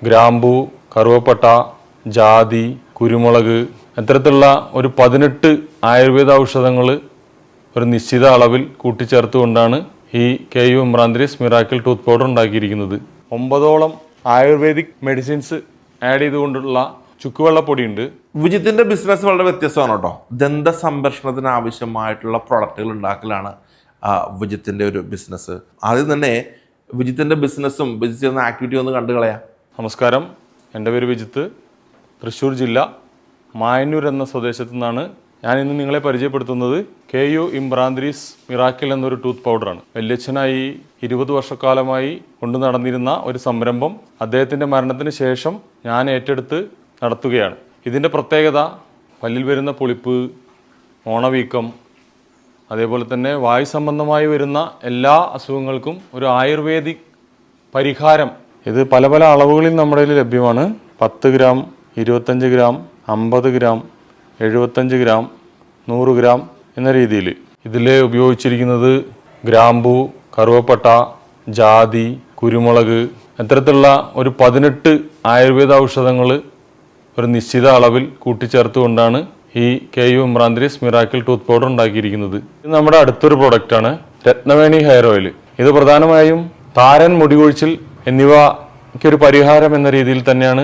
ഗ്രാമ്പു, കറുവപ്പട്ട, ജാതി, കുരുമുളക് അത്തരത്തിലുള്ള ഒരു 18 ആയുർവേദ ഔഷധങ്ങൾ ഒരു നിശ്ചിത അളവിൽ കൂട്ടിച്ചേർത്തുകൊണ്ടാണ് ഈ KU ഇമ്രാന്തിരിസ് മിറാക്കിൾ ടൂത്ത് പൗഡർ ഉണ്ടാക്കിയിരിക്കുന്നത്. 9ഓളം ആയുർവേദിക് മെഡിസിൻസ് ആഡ് ചെയ്തുകൊണ്ടുള്ള ചുക്കുവെള്ളപ്പൊടിയുണ്ട്. വിജിത്തിന്റെ ബിസിനസ് വളരെ വ്യത്യസ്തമാണ് കേട്ടോ. ദന്ത സംരക്ഷണത്തിന് ആവശ്യമായിട്ടുള്ള പ്രൊഡക്റ്റുകൾ ഉണ്ടാക്കലാണ് വിജിത്തിന്റെ ഒരു ബിസിനസ്. ആദ്യം തന്നെ വിജിത്തിന്റെ ബിസിനസ്സും വിജിറ്റ് ചെയ്യുന്ന ആക്ടിവിറ്റി ഒന്ന് കണ്ടു കളയാം. നമസ്കാരം, എൻ്റെ പേര് വിജിത്ത്. തൃശ്ശൂർ ജില്ല മായന്നൂർ എന്ന സ്വദേശത്തു നിന്നാണ് ഞാൻ ഇന്ന് നിങ്ങളെ പരിചയപ്പെടുത്തുന്നത്. KU ഇമ്രാന്തിരിസ് മിറാക്കിൾ എന്നൊരു ടൂത്ത് പൗഡറാണ്. വല്യച്ഛനായി 20 വർഷക്കാലമായി കൊണ്ടു നടന്നിരുന്ന ഒരു സംരംഭം അദ്ദേഹത്തിൻ്റെ മരണത്തിന് ശേഷം ഞാൻ ഏറ്റെടുത്ത് നടത്തുകയാണ്. ഇതിൻ്റെ പ്രത്യേകത പല്ലിൽ വരുന്ന പുളിപ്പ്, മോണവീക്കം, അതേപോലെ തന്നെ വായു സംബന്ധമായി വരുന്ന എല്ലാ അസുഖങ്ങൾക്കും ഒരു ആയുർവേദിക് പരിഹാരം. ഇത് പല പല അളവുകളിൽ നമ്മുടെ കയ്യിൽ ലഭ്യമാണ്. 10 gram, 25 gram, 50 gram, 75 gram, 100 gram എന്ന രീതിയിൽ. ഇതിൽ ഉപയോഗിച്ചിരിക്കുന്നത് ഗ്രാമ്പു, കറുവപ്പട്ട, ജാതി, കുരുമുളക് അത്തരത്തിലുള്ള ഒരു 18 ആയുർവേദ ഔഷധങ്ങൾ ഒരു നിശ്ചിത അളവിൽ കൂട്ടിച്ചേർത്തുകൊണ്ടാണ് ഈ KU ഇമ്രാന്തിരിസ് മിറാക്കിൾ ടൂത്ത് പൗഡർ ഉണ്ടാക്കിയിരിക്കുന്നത്. ഇത് നമ്മുടെ അടുത്തൊരു പ്രൊഡക്റ്റാണ് രത്നവേണി ഹെയർ ഓയിൽ. ഇത് പ്രധാനമായും താരൻ, മുടികൊഴിച്ചിൽ എന്നിവയ്ക്കൊരു പരിഹാരം എന്ന രീതിയിൽ തന്നെയാണ്